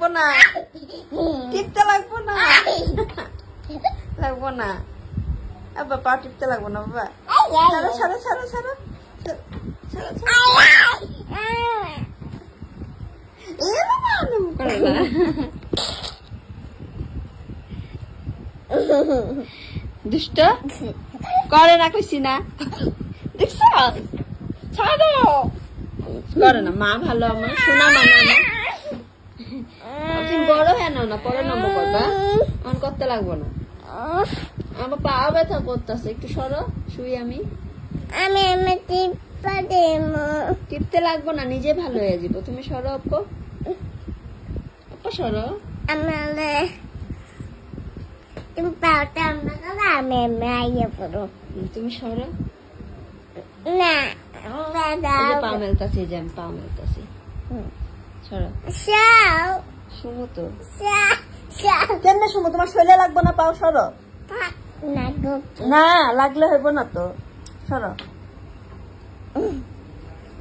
লাগবো না, টিপতে লাগবো না, লাগবো না আব্বা, পা টিপতে লাগবো না বাবা। ছাড়ো ছাড়ো ছাড়ো ছাড়ো দুষ্ট করে না, কইছি না, দেখছ? ছাড়ো, করে না, মা ভালো, আমার শোনা মানা না। তুমি বড় হ্যাঁ না, পরে নম্বর করবা, আমার করতে লাগবো না। আমার পা ব্যথা করতেছে, একটু সরো, শুই আমি। টিপতে লাগবো না, নিজে ভালো হয়ে যাবো। তুমি সরো আপু, আপু সরো। তুমি সরো না, পা মেলতাছি, যে আমি পা মেলতাছি, সরো। শুনো তো, কেমনে শুনো? তোমার শরীরে লাগবো না, পাও সরো। না লাগলে হইব না তো, সরো।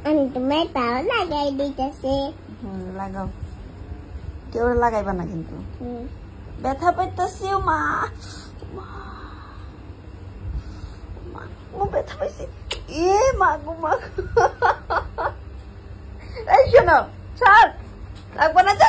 আমি তোমার পাও লাগাই দিতেছি। লাগাও, কেউ লাগাইবা না কিন্তু। ব্যথা পাইতেছি মা, ব্যথা পাইছি, এ মা গো মা। এই শোনো, ছাড়, লাগবো না, যা।